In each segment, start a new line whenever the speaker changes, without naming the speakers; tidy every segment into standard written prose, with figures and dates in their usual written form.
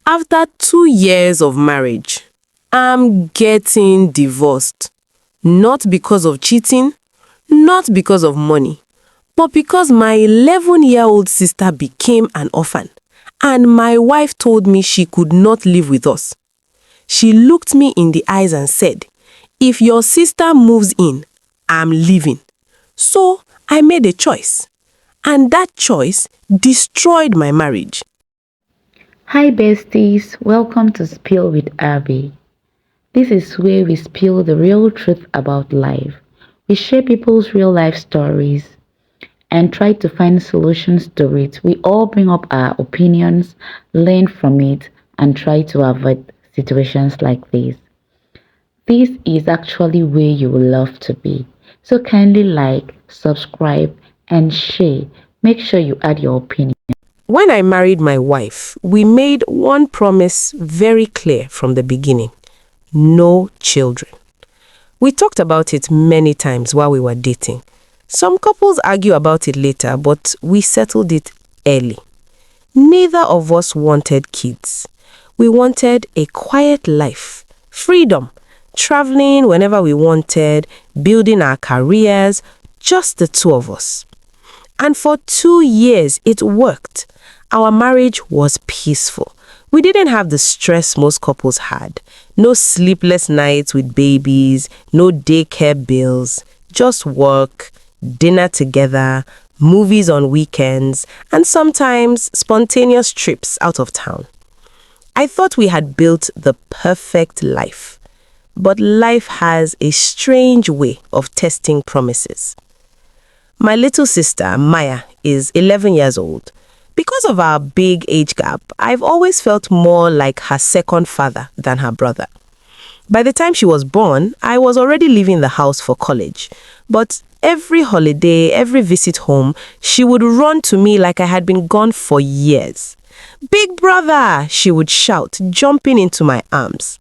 After 2 years of marriage, I'm getting divorced. Not because of cheating, not because of money, but because my 11-year-old sister became an orphan, and my wife told me she could not live with us. She looked me in the eyes and said, "If your sister moves in, I'm leaving." So I made a choice, and that choice destroyed my marriage.
Hi besties, welcome to Spill with Abby. This is where we spill the real truth about life. We share people's real life stories and try to find solutions to it. We all bring up our opinions, learn from it, and try to avoid situations like this. This is actually where you will love to be. So kindly like, subscribe, and share. Make sure you add your opinion.
When I married my wife, we made one promise very clear from the beginning: no children. We talked about it many times while we were dating. Some couples argue about it later, but we settled it early. Neither of us wanted kids. We wanted a quiet life, freedom, traveling whenever we wanted, building our careers, just the two of us. And for 2 years, it worked. Our marriage was peaceful. We didn't have the stress most couples had. No sleepless nights with babies, no daycare bills, just work, dinner together, movies on weekends, and sometimes spontaneous trips out of town. I thought we had built the perfect life. But life has a strange way of testing promises. My little sister, Maya, is 11 years old. Because of our big age gap, I've always felt more like her second father than her brother. By the time she was born, I was already leaving the house for college. But every holiday, every visit home, she would run to me like I had been gone for years. "Big brother!" she would shout, jumping into my arms.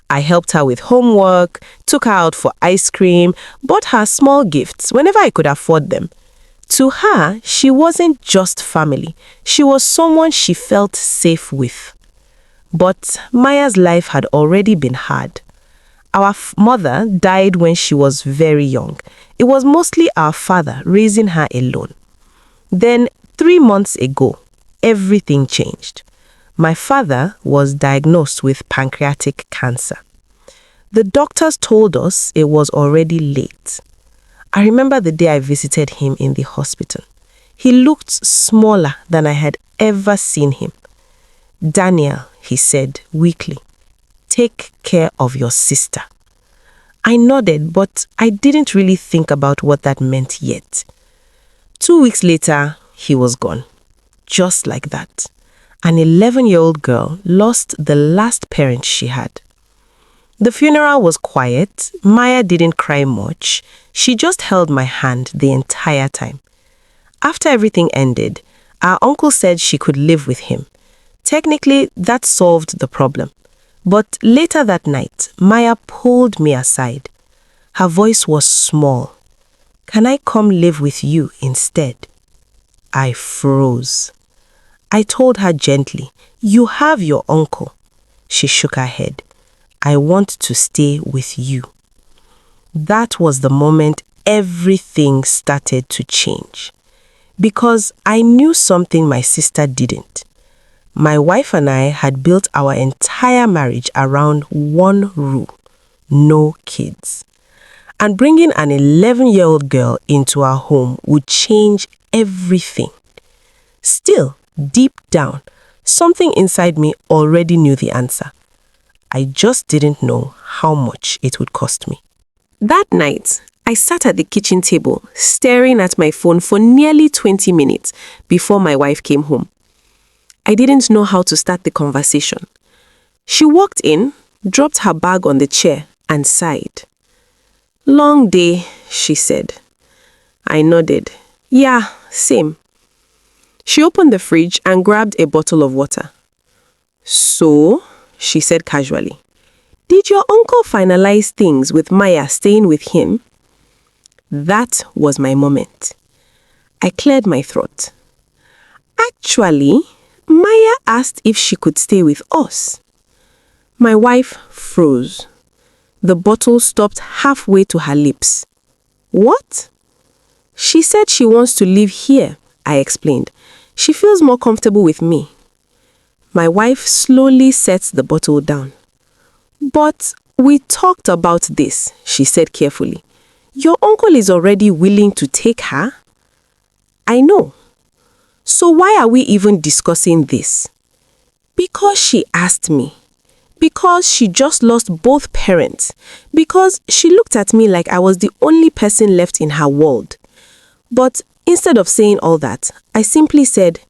I helped her with homework, took her out for ice cream, bought her small gifts whenever I could afford them. To her, she wasn't just family. She was someone she felt safe with. But Maya's life had already been hard. Our mother died when she was very young. It was mostly our father raising her alone. Then, 3 months ago, everything changed. My father was diagnosed with pancreatic cancer. The doctors told us it was already late. I remember the day I visited him in the hospital. He looked smaller than I had ever seen him. "Daniel," he said weakly, "take care of your sister." I nodded, but I didn't really think about what that meant yet. 2 weeks later, he was gone. Just like that. An 11-year-old girl lost the last parent she had. The funeral was quiet. Maya didn't cry much. She just held my hand the entire time. After everything ended, our uncle said she could live with him. Technically, that solved the problem. But later that night, Maya pulled me aside. Her voice was small. "Can I come live with you instead?" I froze. I told her gently, "You have your uncle." She shook her head. "I want to stay with you." That was the moment everything started to change. Because I knew something my sister didn't. My wife and I had built our entire marriage around one rule: no kids. And bringing an 11-year-old girl into our home would change everything. Still, deep down, something inside me already knew the answer. I just didn't know how much it would cost me. That night, I sat at the kitchen table, staring at my phone for nearly 20 minutes before my wife came home. I didn't know how to start the conversation. She walked in, dropped her bag on the chair, and sighed. "Long day," she said. I nodded. "Yeah, same." She opened the fridge and grabbed a bottle of water. "So," she said casually, "did your uncle finalize things with Maya staying with him?" That was my moment. I cleared my throat. "Actually, Maya asked if she could stay with us. My wife froze. The bottle stopped halfway to her lips. What? She said she wants to live here, I explained. She feels more comfortable with me. My wife slowly sets the bottle down. But we talked about this, she said carefully. Your uncle is already willing to take her? I know. So why are we even discussing this? Because she asked me. Because she just lost both parents. Because she looked at me like I was the only person left in her world. But instead of saying all that, I simply said,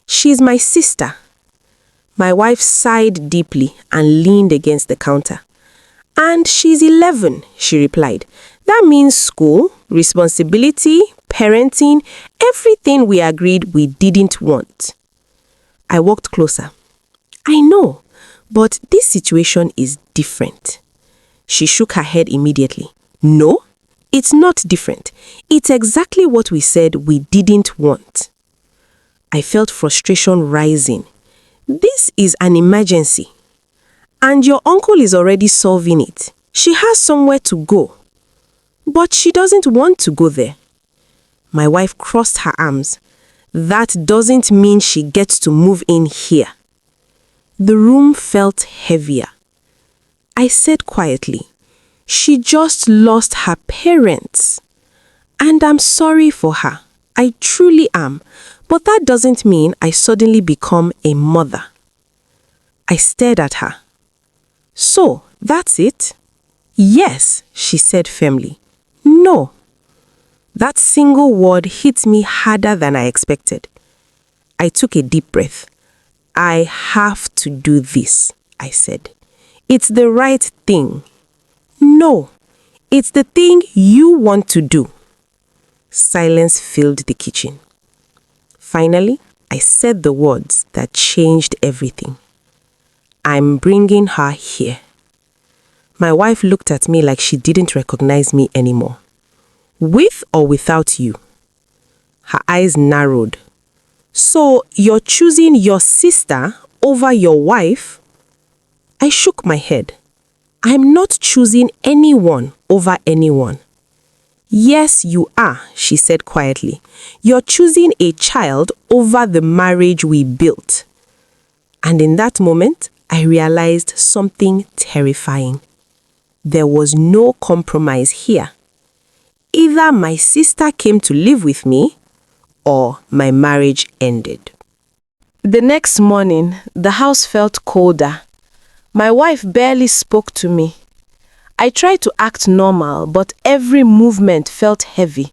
she's my sister. My wife sighed deeply and leaned against the counter. And she's 11, she replied. That means school, responsibility, parenting, everything we agreed we didn't want. I walked closer. I know, but this situation is different. She shook her head immediately. No, it's not different. It's exactly what we said we didn't want. I felt frustration rising. This is an emergency. And your uncle is already solving it. She has somewhere to go. But she doesn't want to go there. My wife crossed her arms. That doesn't mean she gets to move in here. The room felt heavier. I said quietly, she just lost her parents. And I'm sorry for her. I truly am. But that doesn't mean I suddenly become a mother. I stared at her. So, that's it? Yes, she said firmly. No. That single word hit me harder than I expected. I took a deep breath. I have to do this, I said. It's the right thing. No, it's the thing you want to do. Silence filled the kitchen. Finally, I said the words that changed everything. I'm bringing her here. My wife looked at me like she didn't recognize me anymore. With or without you? Her eyes narrowed. So you're choosing your sister over your wife? I shook my head. I'm not choosing anyone over anyone. Yes, you are, she said quietly. You're choosing a child over the marriage we built. And in that moment, I realized something terrifying. There was no compromise here. Either my sister came to live with me, or my marriage ended. The next morning, the house felt colder. My wife barely spoke to me. I tried to act normal, but every movement felt heavy.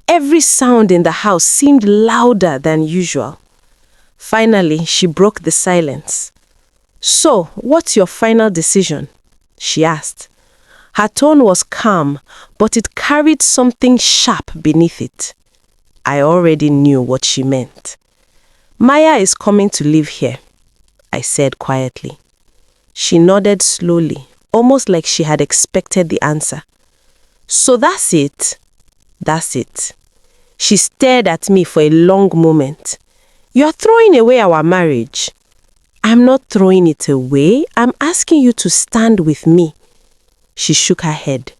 Every sound in the house seemed louder than usual. Finally, she broke the silence. So, what's your final decision? She asked. Her tone was calm, but it carried something sharp beneath it. I already knew what she meant. Maya is coming to live here, I said quietly. She nodded slowly, almost like she had expected the answer. So that's it? That's it. She stared at me for a long moment. You're throwing away our marriage. I'm not throwing it away. I'm asking you to stand with me. She shook her head.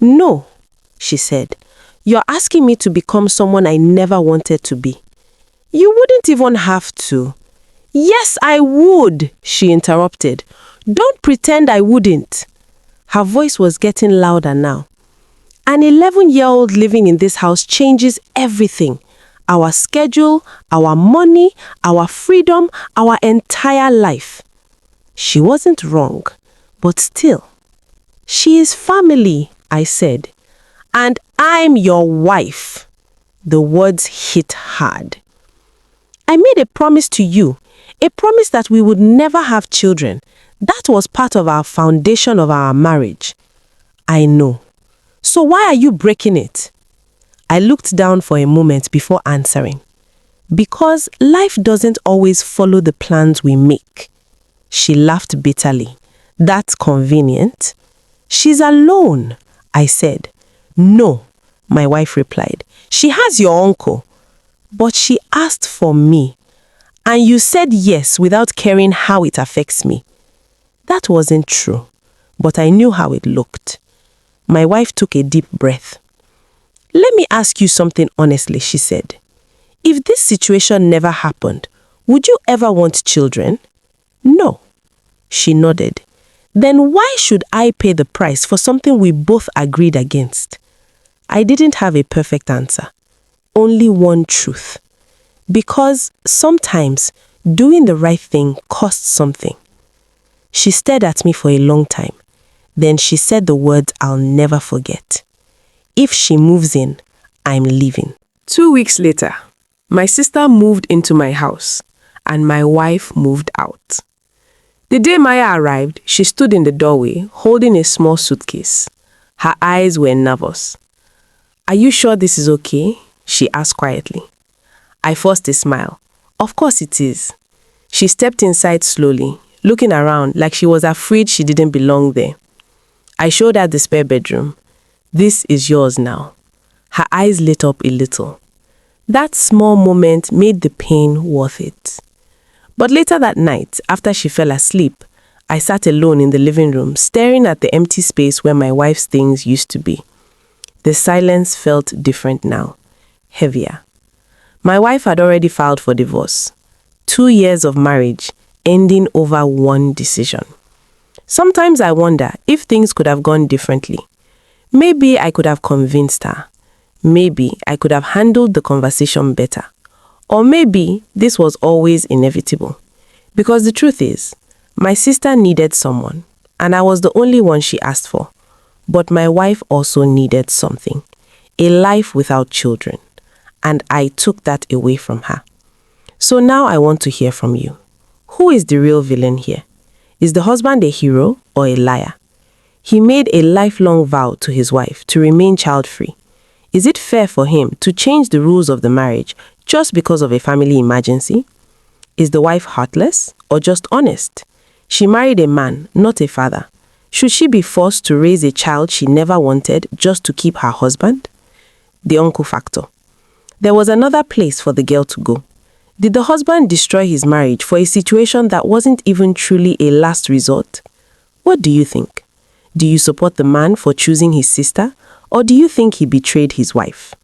No, she said. You're asking me to become someone I never wanted to be. You wouldn't even have to. Yes, I would, she interrupted. Don't pretend I wouldn't. Her voice was getting louder now. An 11-year-old living in this house changes everything. Our schedule, our money, our freedom, our entire life. She wasn't wrong, but still. She is family, I said. And I'm your wife. The words hit hard. I made a promise to you, a promise that we would never have children. That was part of our foundation of our marriage. I know. So why are you breaking it? I looked down for a moment before answering. Because life doesn't always follow the plans we make. She laughed bitterly. That's convenient. She's alone, I said. No, my wife replied. She has your uncle. But she asked for me. And you said yes without caring how it affects me. That wasn't true, but I knew how it looked. My wife took a deep breath. Let me ask you something honestly, she said. If this situation never happened, would you ever want children? No. She nodded. Then why should I pay the price for something we both agreed against? I didn't have a perfect answer. Only one truth. Because sometimes doing the right thing costs something. She stared at me for a long time. Then she said the words I'll never forget. If she moves in, I'm leaving. 2 weeks later, my sister moved into my house and my wife moved out. The day Maya arrived, she stood in the doorway holding a small suitcase. Her eyes were nervous. Are you sure this is okay? She asked quietly. I forced a smile. Of course it is. She stepped inside slowly, looking around like she was afraid she didn't belong there. I showed her the spare bedroom. This is yours now. Her eyes lit up a little. That small moment made the pain worth it. But later that night, after she fell asleep, I sat alone in the living room, staring at the empty space where my wife's things used to be. The silence felt different now, heavier. My wife had already filed for divorce. 2 years of marriage, ending over one decision. Sometimes I wonder if things could have gone differently. Maybe I could have convinced her. Maybe I could have handled the conversation better. Or maybe this was always inevitable. Because the truth is, my sister needed someone, and I was the only one she asked for. But my wife also needed something, a life without children, and I took that away from her. So now I want to hear from you. Who is the real villain here? Is the husband a hero or a liar? He made a lifelong vow to his wife to remain child-free. Is it fair for him to change the rules of the marriage just because of a family emergency? Is the wife heartless or just honest? She married a man, not a father. Should she be forced to raise a child she never wanted just to keep her husband? The uncle factor. There was another place for the girl to go. Did the husband destroy his marriage for a situation that wasn't even truly a last resort? What do you think? Do you support the man for choosing his sister, or do you think he betrayed his wife?